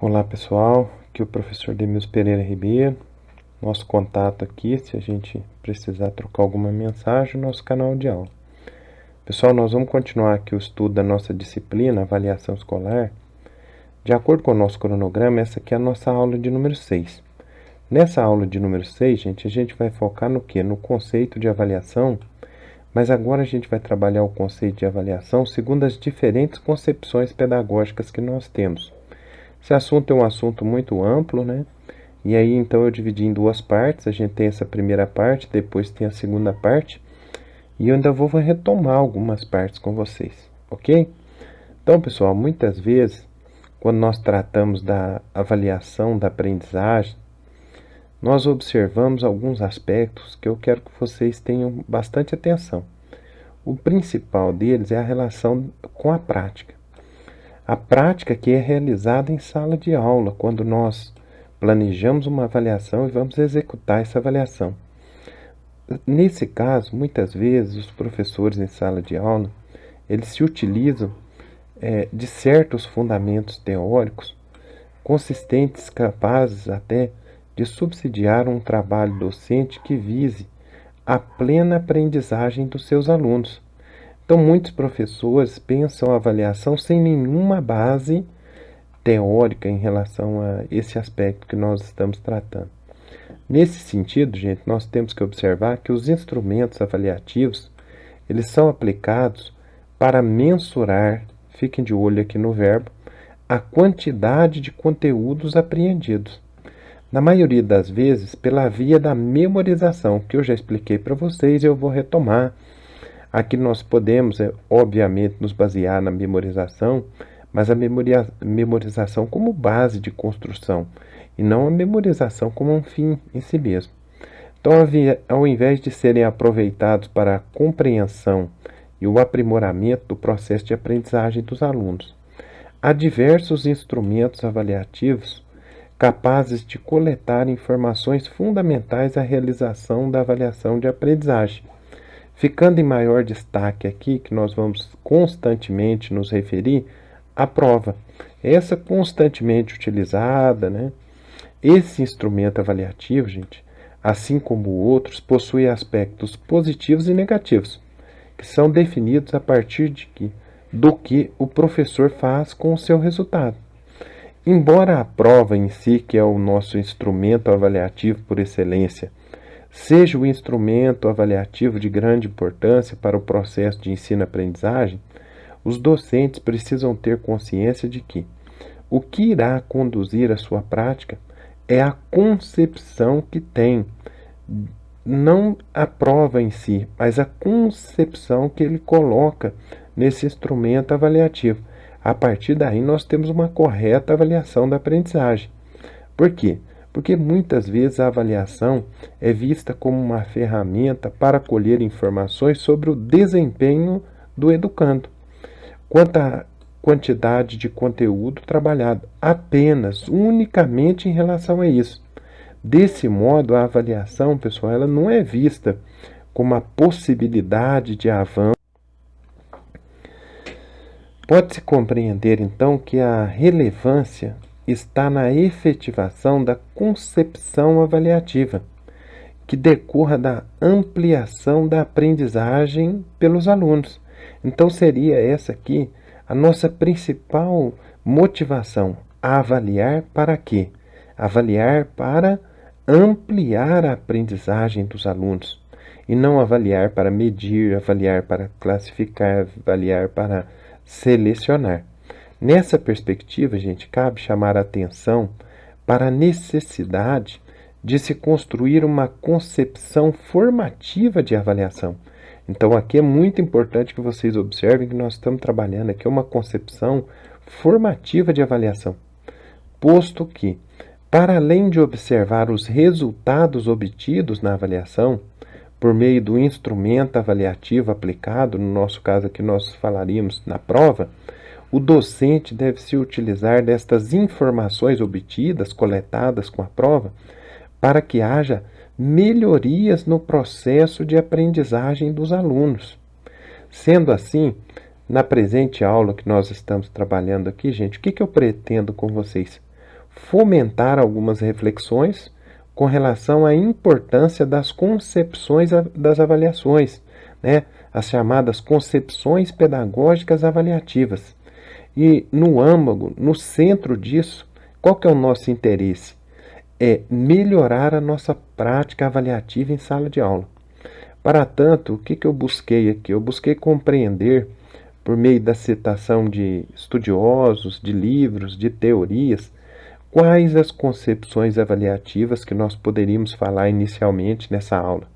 Olá pessoal, aqui é o professor Demilson Pereira Ribeiro. Nosso contato aqui, se a gente precisar trocar alguma mensagem, nosso canal de aula. Pessoal, nós vamos continuar aqui o estudo da nossa disciplina, avaliação escolar. De acordo com o nosso cronograma, essa aqui é a nossa aula de número 6. Nessa aula de número 6, a gente vai focar no quê? No conceito de avaliação, mas agora a gente vai trabalhar o conceito de avaliação segundo as diferentes concepções pedagógicas que nós temos. Esse assunto é um assunto muito amplo, né? E aí, então, eu dividi em duas partes. A gente tem essa primeira parte, depois tem a segunda parte. E eu ainda vou retomar algumas partes com vocês, ok? Então, pessoal, muitas vezes, quando nós tratamos da avaliação da aprendizagem, nós observamos alguns aspectos que eu quero que vocês tenham bastante atenção. O principal deles é a relação com a prática. A prática que é realizada em sala de aula, quando nós planejamos uma avaliação e vamos executar essa avaliação. Nesse caso, muitas vezes, os professores em sala de aula, eles se utilizam de certos fundamentos teóricos consistentes, capazes até de subsidiar um trabalho docente que vise a plena aprendizagem dos seus alunos. Então, muitos professores pensam a avaliação sem nenhuma base teórica em relação a esse aspecto que nós estamos tratando. Nesse sentido, gente, nós temos que observar que os instrumentos avaliativos, eles são aplicados para mensurar, fiquem de olho aqui no verbo, a quantidade de conteúdos apreendidos. Na maioria das vezes, pela via da memorização, que eu já expliquei para vocês, eu vou retomar. Aqui nós podemos, obviamente, nos basear na memorização, mas a memorização como base de construção, e não a memorização como um fim em si mesmo. Então, ao invés de serem aproveitados para a compreensão e o aprimoramento do processo de aprendizagem dos alunos, há diversos instrumentos avaliativos capazes de coletar informações fundamentais à realização da avaliação de aprendizagem. Ficando em maior destaque aqui, que nós vamos constantemente nos referir, à prova. Essa constantemente utilizada, né? Esse instrumento avaliativo, gente, assim como outros, possui aspectos positivos e negativos, que são definidos a partir do que o professor faz com o seu resultado. Embora a prova em si, que é o nosso instrumento avaliativo por excelência, seja o instrumento avaliativo de grande importância para o processo de ensino-aprendizagem, os docentes precisam ter consciência de que o que irá conduzir a sua prática é a concepção que tem, não a prova em si, mas a concepção que ele coloca nesse instrumento avaliativo. A partir daí, nós temos uma correta avaliação da aprendizagem. Por quê? Porque muitas vezes a avaliação é vista como uma ferramenta para colher informações sobre o desempenho do educando, quanto à quantidade de conteúdo trabalhado, apenas, unicamente em relação a isso. Desse modo, a avaliação, pessoal, ela não é vista como a possibilidade de avanço. Pode-se compreender, então, que a relevância está na efetivação da concepção avaliativa, que decorra da ampliação da aprendizagem pelos alunos. Então, seria essa aqui a nossa principal motivação, a avaliar para quê? Avaliar para ampliar a aprendizagem dos alunos, e não avaliar para medir, avaliar para classificar, avaliar para selecionar. Nessa perspectiva, gente, cabe chamar a atenção para a necessidade de se construir uma concepção formativa de avaliação. Então, aqui é muito importante que vocês observem que nós estamos trabalhando aqui uma concepção formativa de avaliação, posto que, para além de observar os resultados obtidos na avaliação, por meio do instrumento avaliativo aplicado, no nosso caso aqui nós falaríamos na prova, o docente deve se utilizar destas informações obtidas, coletadas com a prova, para que haja melhorias no processo de aprendizagem dos alunos. Sendo assim, na presente aula que nós estamos trabalhando aqui, gente, o que eu pretendo com vocês? fomentar algumas reflexões com relação à importância das concepções das avaliações, né? As chamadas concepções pedagógicas avaliativas. E no âmago, no centro disso, qual que é o nosso interesse? É melhorar a nossa prática avaliativa em sala de aula. Para tanto, o que eu busquei aqui? Eu busquei compreender, por meio da citação de estudiosos, de livros, de teorias, quais as concepções avaliativas que nós poderíamos falar inicialmente nessa aula.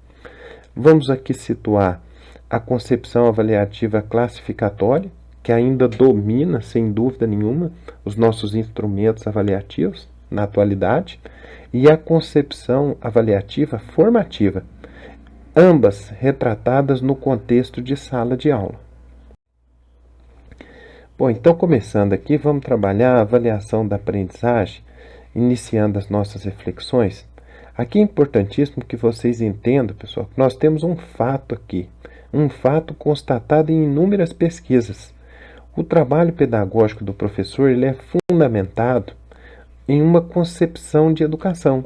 Vamos aqui situar a concepção avaliativa classificatória, que ainda domina, sem dúvida nenhuma, os nossos instrumentos avaliativos na atualidade, e a concepção avaliativa formativa, ambas retratadas no contexto de sala de aula. Bom, então começando aqui, vamos trabalhar a avaliação da aprendizagem, iniciando as nossas reflexões. Aqui é importantíssimo que vocês entendam, pessoal, que nós temos um fato aqui, um fato constatado em inúmeras pesquisas. O trabalho pedagógico do professor ele é fundamentado em uma concepção de educação,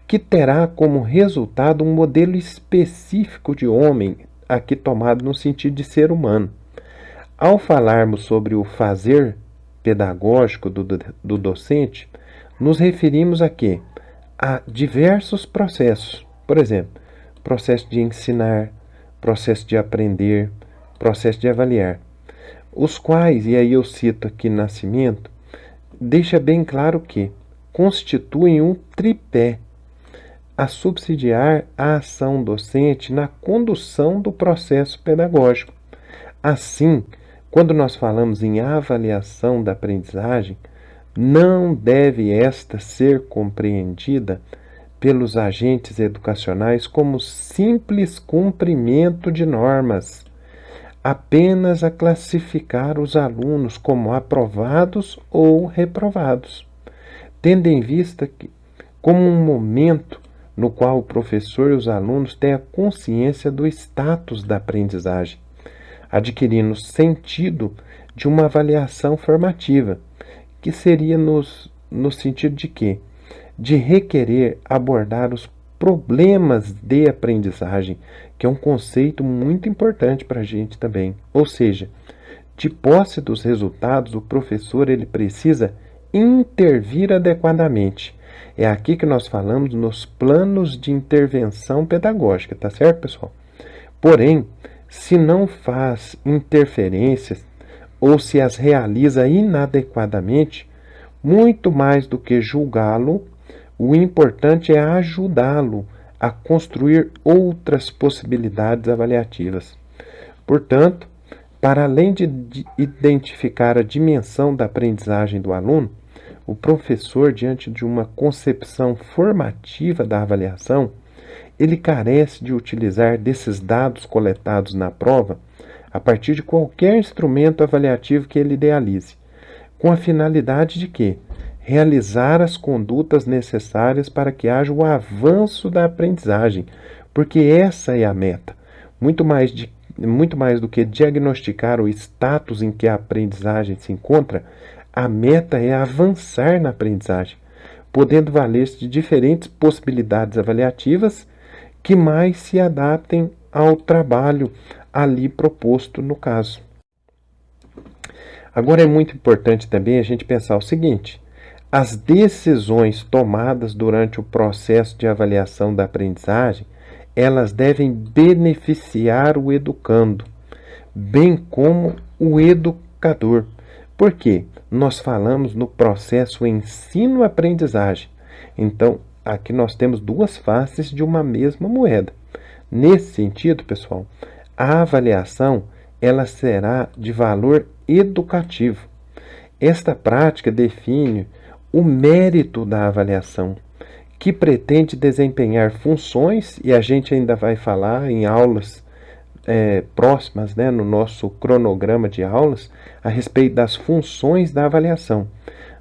que terá como resultado um modelo específico de homem, aqui tomado no sentido de ser humano. Ao falarmos sobre o fazer pedagógico do docente, nos referimos a quê? A diversos processos. Por exemplo, processo de ensinar, processo de aprender, processo de avaliar. Os quais, e aí eu cito aqui Nascimento, deixa bem claro que constituem um tripé a subsidiar a ação docente na condução do processo pedagógico. Assim, quando nós falamos em avaliação da aprendizagem, não deve esta ser compreendida pelos agentes educacionais como simples cumprimento de normas, apenas a classificar os alunos como aprovados ou reprovados, tendo em vista que, como um momento no qual o professor e os alunos têm a consciência do status da aprendizagem, adquirindo sentido de uma avaliação formativa, que seria no sentido de quê? De requerer abordar os problemas de aprendizagem, que é um conceito muito importante para a gente também. Ou seja, de posse dos resultados, o professor ele precisa intervir adequadamente. É aqui que nós falamos nos planos de intervenção pedagógica, tá certo, pessoal? Porém, se não faz interferências ou se as realiza inadequadamente, muito mais do que julgá-lo, o importante é ajudá-lo a construir outras possibilidades avaliativas. Portanto, para além de identificar a dimensão da aprendizagem do aluno, o professor, diante de uma concepção formativa da avaliação, ele carece de utilizar desses dados coletados na prova a partir de qualquer instrumento avaliativo que ele idealize, com a finalidade de quê? Realizar as condutas necessárias para que haja o avanço da aprendizagem, porque essa é a meta. Muito mais do que diagnosticar o status em que a aprendizagem se encontra, a meta é avançar na aprendizagem, podendo valer-se de diferentes possibilidades avaliativas que mais se adaptem ao trabalho ali proposto no caso. Agora é muito importante também a gente pensar o seguinte: as decisões tomadas durante o processo de avaliação da aprendizagem, elas devem beneficiar o educando, bem como o educador. Por quê? Nós falamos no processo ensino-aprendizagem. Então, aqui nós temos duas faces de uma mesma moeda. Nesse sentido, pessoal, a avaliação ela será de valor educativo. Esta prática define o mérito da avaliação, que pretende desempenhar funções, e a gente ainda vai falar em aulas próximas, né, no nosso cronograma de aulas, a respeito das funções da avaliação.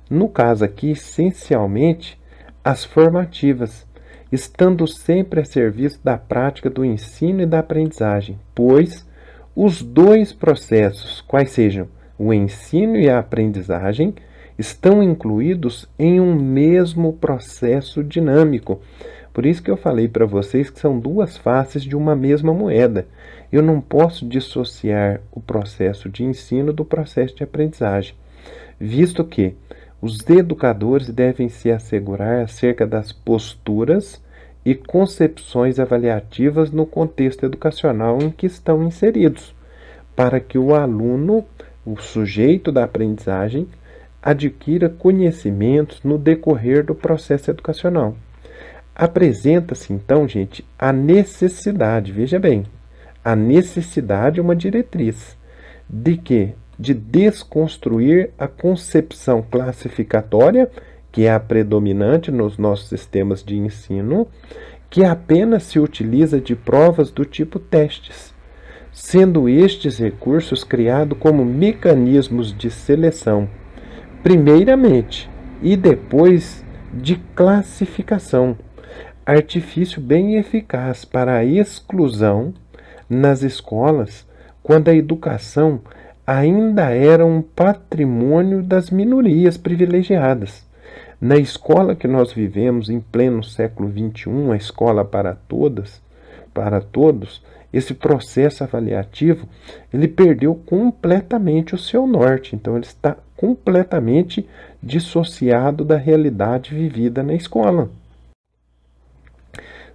No caso aqui, essencialmente, as formativas, estando sempre a serviço da prática do ensino e da aprendizagem, pois os dois processos, quais sejam o ensino e a aprendizagem, estão incluídos em um mesmo processo dinâmico. Por isso que eu falei para vocês que são duas faces de uma mesma moeda. Eu não posso dissociar o processo de ensino do processo de aprendizagem, visto que os educadores devem se assegurar acerca das posturas e concepções avaliativas no contexto educacional em que estão inseridos, para que o aluno, o sujeito da aprendizagem, adquira conhecimentos no decorrer do processo educacional. Apresenta-se então, gente, a necessidade, veja bem, a necessidade é uma diretriz de que? De desconstruir a concepção classificatória, que é a predominante nos nossos sistemas de ensino, que apenas se utiliza de provas do tipo testes, sendo estes recursos criados como mecanismos de seleção, primeiramente, e depois de classificação, artifício bem eficaz para a exclusão nas escolas, quando a educação ainda era um patrimônio das minorias privilegiadas. Na escola que nós vivemos em pleno século XXI, a escola para todas, para todos, esse processo avaliativo, ele perdeu completamente o seu norte. Então, ele está completamente dissociado da realidade vivida na escola.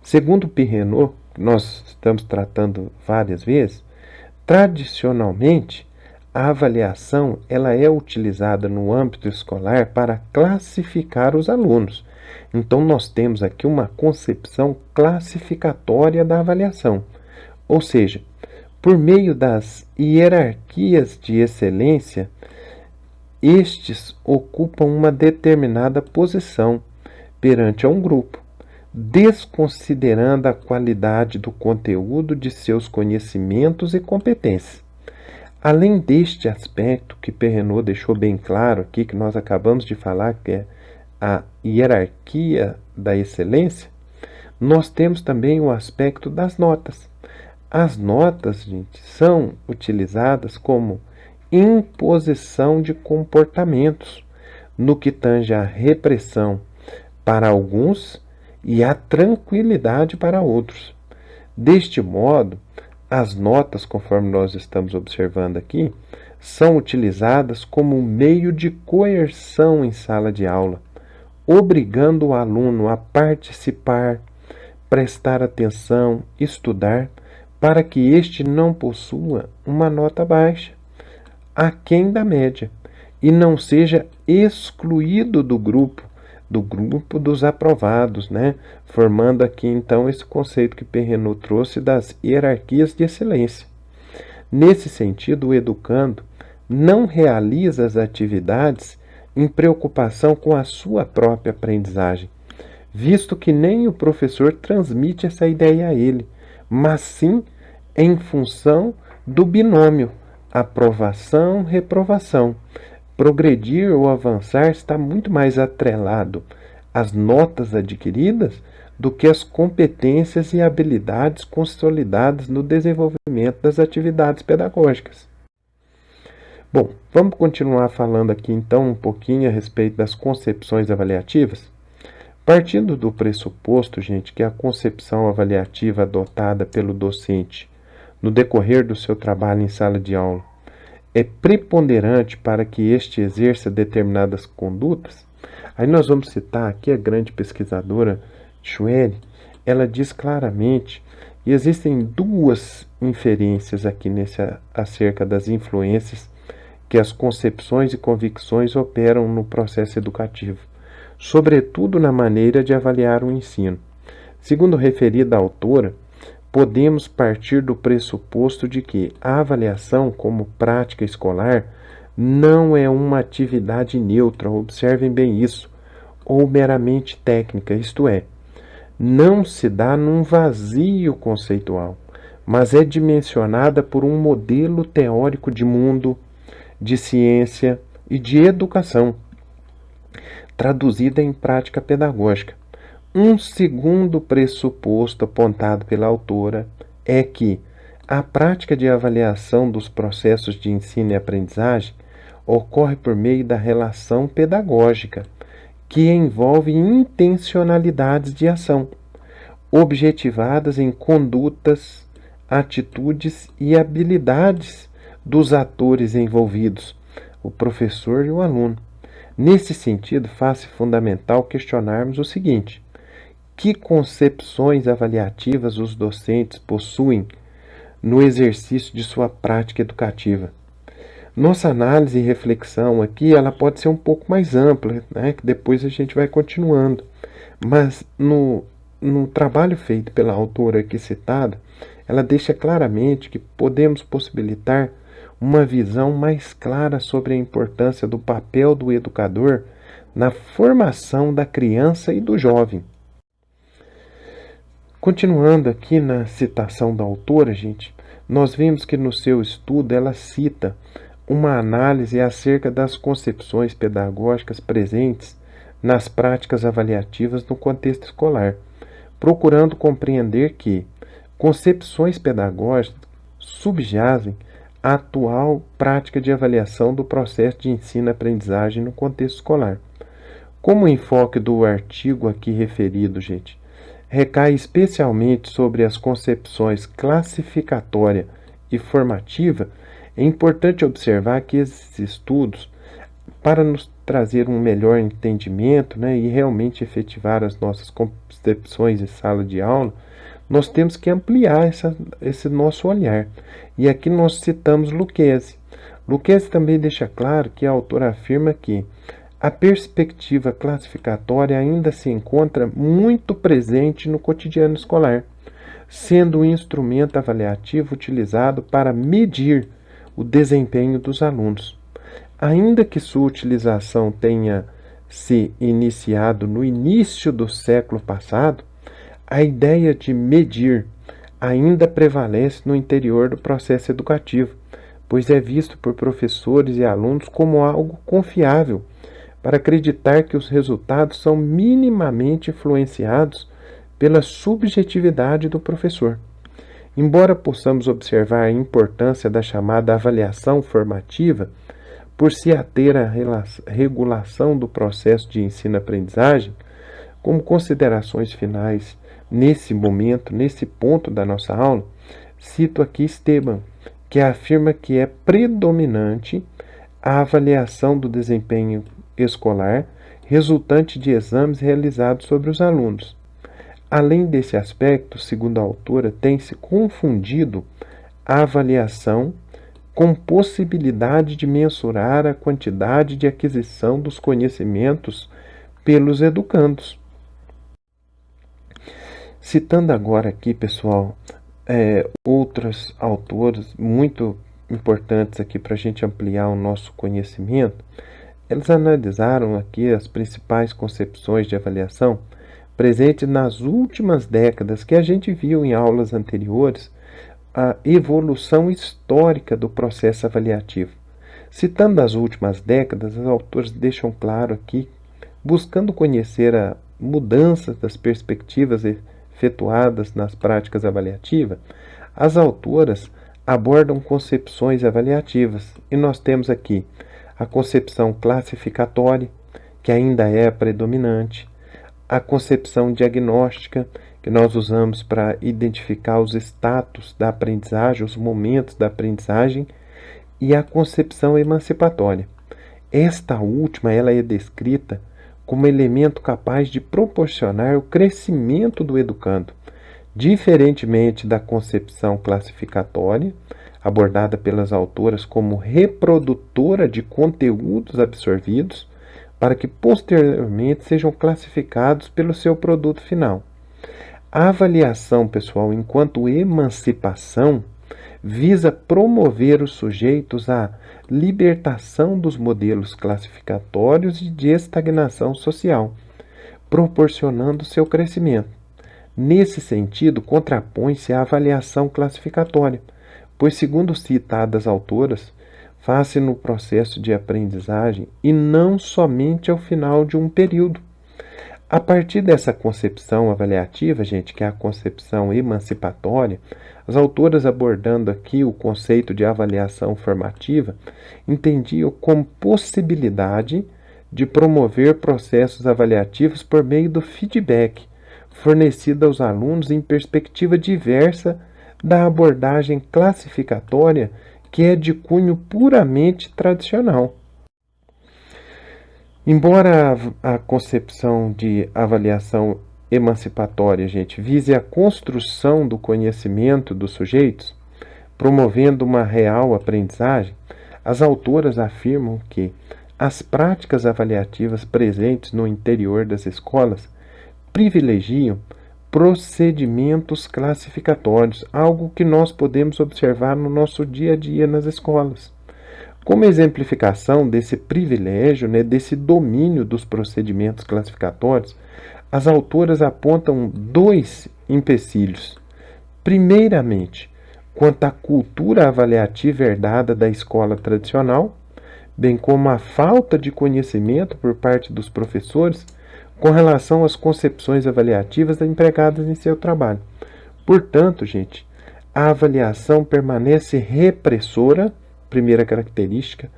Segundo Pirrenot, nós estamos tratando várias vezes, tradicionalmente, a avaliação ela é utilizada no âmbito escolar para classificar os alunos. Então, nós temos aqui uma concepção classificatória da avaliação. Ou seja, por meio das hierarquias de excelência, estes ocupam uma determinada posição perante a um grupo, desconsiderando a qualidade do conteúdo de seus conhecimentos e competências. Além deste aspecto que Pirrenot deixou bem claro aqui, que nós acabamos de falar, que é a hierarquia da excelência, nós temos também o aspecto das notas. As notas, gente, são utilizadas como imposição de comportamentos, no que tange à repressão para alguns e à tranquilidade para outros. Deste modo, as notas, conforme nós estamos observando aqui, são utilizadas como meio de coerção em sala de aula, obrigando o aluno a participar, prestar atenção, estudar, para que este não possua uma nota baixa, aquém da média, e não seja excluído do grupo dos aprovados, né? Formando aqui então esse conceito que Pirrenot trouxe das hierarquias de excelência. Nesse sentido, o educando não realiza as atividades em preocupação com a sua própria aprendizagem, visto que nem o professor transmite essa ideia a ele, mas sim em função do binômio aprovação-reprovação. Progredir ou avançar está muito mais atrelado às notas adquiridas do que às competências e habilidades consolidadas no desenvolvimento das atividades pedagógicas. Bom, vamos continuar falando aqui então um pouquinho a respeito das concepções avaliativas. Partindo do pressuposto, gente, que a concepção avaliativa adotada pelo docente no decorrer do seu trabalho em sala de aula é preponderante para que este exerça determinadas condutas, aí nós vamos citar aqui a grande pesquisadora Schwery. Ela diz claramente, e existem duas inferências aqui acerca das influências que as concepções e convicções operam no processo educativo, sobretudo na maneira de avaliar o ensino. Segundo referida autora, podemos partir do pressuposto de que a avaliação como prática escolar não é uma atividade neutra, observem bem isso, ou meramente técnica, isto é, não se dá num vazio conceitual, mas é dimensionada por um modelo teórico de mundo, de ciência e de educação, traduzida em prática pedagógica. Um segundo pressuposto apontado pela autora é que a prática de avaliação dos processos de ensino e aprendizagem ocorre por meio da relação pedagógica, que envolve intencionalidades de ação, objetivadas em condutas, atitudes e habilidades dos atores envolvidos, o professor e o aluno. Nesse sentido, faz-se fundamental questionarmos o seguinte: que concepções avaliativas os docentes possuem no exercício de sua prática educativa? Nossa análise e reflexão aqui, ela pode ser um pouco mais ampla, né? Que depois a gente vai continuando. Mas no trabalho feito pela autora aqui citada, ela deixa claramente que podemos possibilitar uma visão mais clara sobre a importância do papel do educador na formação da criança e do jovem. Continuando aqui na citação da autora, gente, nós vimos que no seu estudo ela cita uma análise acerca das concepções pedagógicas presentes nas práticas avaliativas no contexto escolar, procurando compreender que concepções pedagógicas subjazem a atual prática de avaliação do processo de ensino-aprendizagem no contexto escolar. Como o enfoque do artigo aqui referido, gente, recai especialmente sobre as concepções classificatória e formativa, é importante observar que esses estudos, para nos trazer um melhor entendimento, né, e realmente efetivar as nossas concepções em sala de aula, nós temos que ampliar esse nosso olhar. E aqui nós citamos Lucchesi. Lucchesi também deixa claro que a autora afirma que a perspectiva classificatória ainda se encontra muito presente no cotidiano escolar, sendo um instrumento avaliativo utilizado para medir o desempenho dos alunos. Ainda que sua utilização tenha se iniciado no início do século passado, a ideia de medir ainda prevalece no interior do processo educativo, pois é visto por professores e alunos como algo confiável para acreditar que os resultados são minimamente influenciados pela subjetividade do professor. Embora possamos observar a importância da chamada avaliação formativa, por se ater à regulação do processo de ensino-aprendizagem, como considerações finais nesse momento, nesse ponto da nossa aula, cito aqui Esteban, que afirma que é predominante a avaliação do desempenho escolar resultante de exames realizados sobre os alunos. Além desse aspecto, segundo a autora, tem-se confundido a avaliação com possibilidade de mensurar a quantidade de aquisição dos conhecimentos pelos educandos. Citando agora aqui, pessoal, outros autores muito importantes aqui para a gente ampliar o nosso conhecimento, eles analisaram aqui as principais concepções de avaliação presentes nas últimas décadas, que a gente viu em aulas anteriores, a evolução histórica do processo avaliativo. Citando as últimas décadas, os autores deixam claro aqui, buscando conhecer a mudanças das perspectivas efetuadas nas práticas avaliativas, as autoras abordam concepções avaliativas, e nós temos aqui a concepção classificatória, que ainda é a predominante, a concepção diagnóstica, que nós usamos para identificar os status da aprendizagem, os momentos da aprendizagem, e a concepção emancipatória. Esta última ela é descrita como elemento capaz de proporcionar o crescimento do educando, diferentemente da concepção classificatória, abordada pelas autoras como reprodutora de conteúdos absorvidos, para que posteriormente sejam classificados pelo seu produto final. A avaliação, pessoal, enquanto emancipação, visa promover os sujeitos à libertação dos modelos classificatórios e de estagnação social, proporcionando seu crescimento. Nesse sentido, contrapõe-se a avaliação classificatória, pois, segundo citadas autoras, faz-se no processo de aprendizagem e não somente ao final de um período. A partir dessa concepção avaliativa, gente, que é a concepção emancipatória, as autoras abordando aqui o conceito de avaliação formativa, entendiam como possibilidade de promover processos avaliativos por meio do feedback fornecido aos alunos em perspectiva diversa da abordagem classificatória que é de cunho puramente tradicional. Embora a concepção de avaliação emancipatória, gente, vise a construção do conhecimento dos sujeitos, promovendo uma real aprendizagem, as autoras afirmam que as práticas avaliativas presentes no interior das escolas privilegiam procedimentos classificatórios, algo que nós podemos observar no nosso dia a dia nas escolas. Como exemplificação desse privilégio, desse domínio dos procedimentos classificatórios, as autoras apontam 2 empecilhos. Primeiramente, quanto à cultura avaliativa herdada da escola tradicional, bem como a falta de conhecimento por parte dos professores com relação às concepções avaliativas empregadas em seu trabalho. Portanto, gente, a avaliação permanece repressora, primeira característica,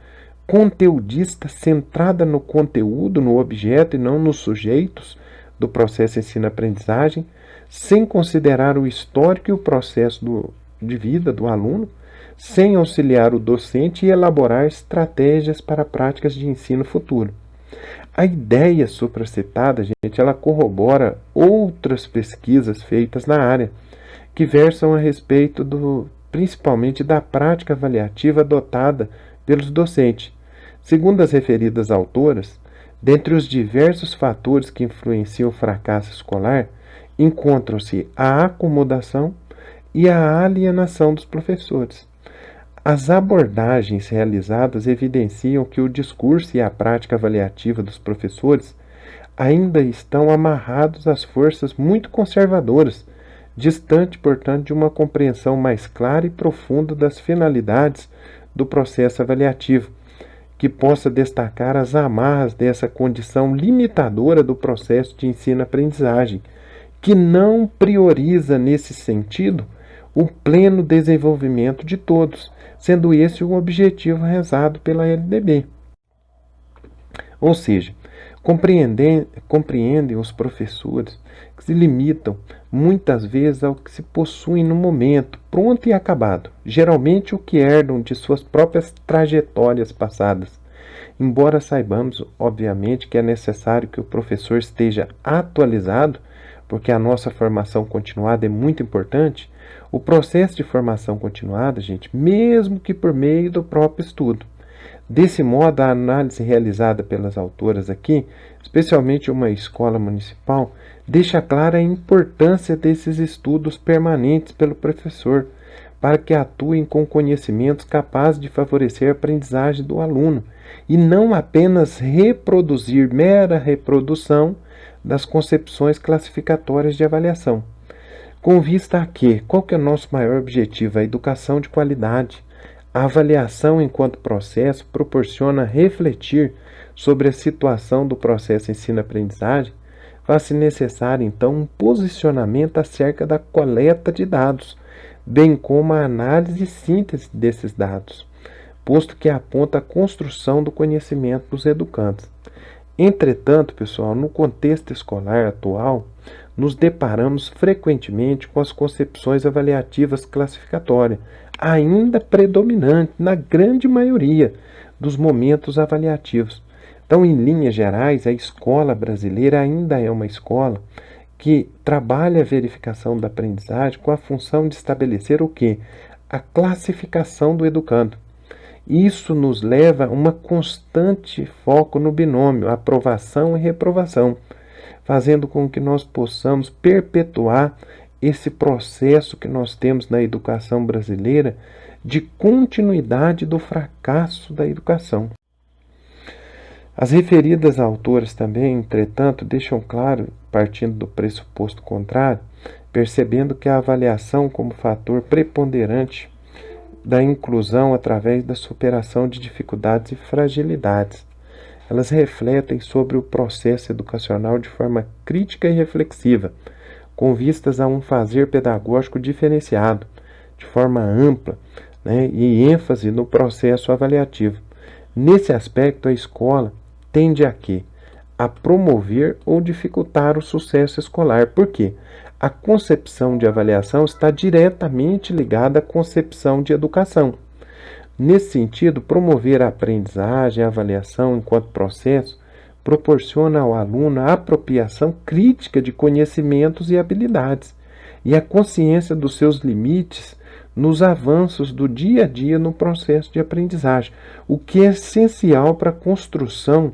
conteudista, centrada no conteúdo, no objeto e não nos sujeitos do processo ensino-aprendizagem, sem considerar o histórico e o processo de vida do aluno, sem auxiliar o docente e elaborar estratégias para práticas de ensino futuro. A ideia supracitada, gente, ela corrobora outras pesquisas feitas na área, que versam a respeito principalmente da prática avaliativa adotada pelos docentes. Segundo as referidas autoras, dentre os diversos fatores que influenciam o fracasso escolar, encontram-se a acomodação e a alienação dos professores. As abordagens realizadas evidenciam que o discurso e a prática avaliativa dos professores ainda estão amarrados às forças muito conservadoras, distante, portanto, de uma compreensão mais clara e profunda das finalidades do processo avaliativo, que possa destacar as amarras dessa condição limitadora do processo de ensino-aprendizagem, que não prioriza, nesse sentido, o pleno desenvolvimento de todos, sendo esse o objetivo rezado pela LDB. Ou seja, compreendem os professores que se limitam muitas vezes ao que se possuem no momento, pronto e acabado, geralmente o que herdam de suas próprias trajetórias passadas. Embora saibamos, obviamente, que é necessário que o professor esteja atualizado, porque a nossa formação continuada é muito importante, o processo de formação continuada, gente, mesmo que por meio do próprio estudo. Desse modo, a análise realizada pelas autoras aqui, especialmente uma escola municipal, deixa clara a importância desses estudos permanentes pelo professor, para que atuem com conhecimentos capazes de favorecer a aprendizagem do aluno, e não apenas reproduzir mera reprodução das concepções classificatórias de avaliação. Com vista a que, qual que é o nosso maior objetivo? A educação de qualidade. A avaliação enquanto processo proporciona refletir sobre a situação do processo ensino-aprendizagem, faz-se necessário, então, um posicionamento acerca da coleta de dados, bem como a análise e síntese desses dados, posto que aponta a construção do conhecimento dos educantes. Entretanto, pessoal, no contexto escolar atual, nos deparamos frequentemente com as concepções avaliativas classificatórias, ainda predominantes na grande maioria dos momentos avaliativos. Então, em linhas gerais, a escola brasileira ainda é uma escola que trabalha a verificação da aprendizagem com a função de estabelecer o quê? A classificação do educando. Isso nos leva a uma constante foco no binômio aprovação e reprovação, fazendo com que nós possamos perpetuar esse processo que nós temos na educação brasileira de continuidade do fracasso da educação. As referidas autoras também, entretanto, deixam claro, partindo do pressuposto contrário, percebendo que a avaliação como fator preponderante da inclusão através da superação de dificuldades e fragilidades. elas refletem sobre o processo educacional de forma crítica e reflexiva, com vistas a um fazer pedagógico diferenciado, de forma ampla, né, e ênfase no processo avaliativo. Nesse aspecto, a escola tende a quê? A promover ou dificultar o sucesso escolar. Por quê? A concepção de avaliação está diretamente ligada à concepção de educação. Nesse sentido, promover a aprendizagem e a avaliação enquanto processo proporciona ao aluno a apropriação crítica de conhecimentos e habilidades e a consciência dos seus limites nos avanços do dia a dia no processo de aprendizagem, o que é essencial para a construção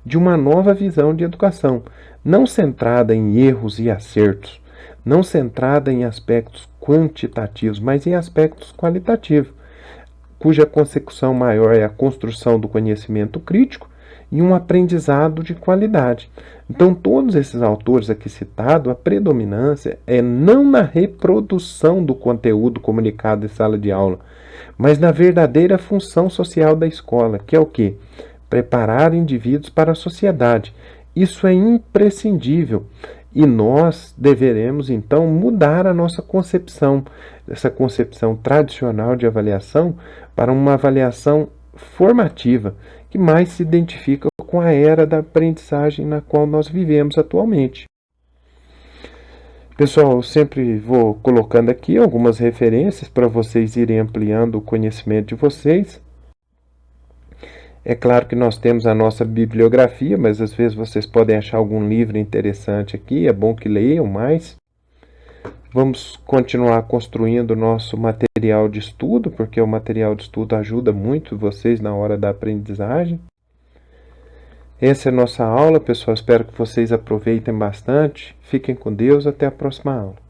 de uma nova visão de educação, não centrada em erros e acertos, não centrada em aspectos quantitativos, mas em aspectos qualitativos, cuja consecução maior é a construção do conhecimento crítico e um aprendizado de qualidade. Então, todos esses autores aqui citados, a predominância é não na reprodução do conteúdo comunicado em sala de aula, mas na verdadeira função social da escola, que é o quê? Preparar indivíduos para a sociedade. Isso é imprescindível. E nós deveremos, então, mudar a nossa concepção, essa concepção tradicional de avaliação, para uma avaliação formativa, que mais se identifica com a era da aprendizagem na qual nós vivemos atualmente. Pessoal, eu sempre vou colocando aqui algumas referências para vocês irem ampliando o conhecimento de vocês. É claro que nós temos a nossa bibliografia, mas às vezes vocês podem achar algum livro interessante aqui, é bom que leiam mais. Vamos continuar construindo o nosso material de estudo, porque o material de estudo ajuda muito vocês na hora da aprendizagem. Essa é a nossa aula, pessoal. Espero que vocês aproveitem bastante. Fiquem com Deus. Até a próxima aula.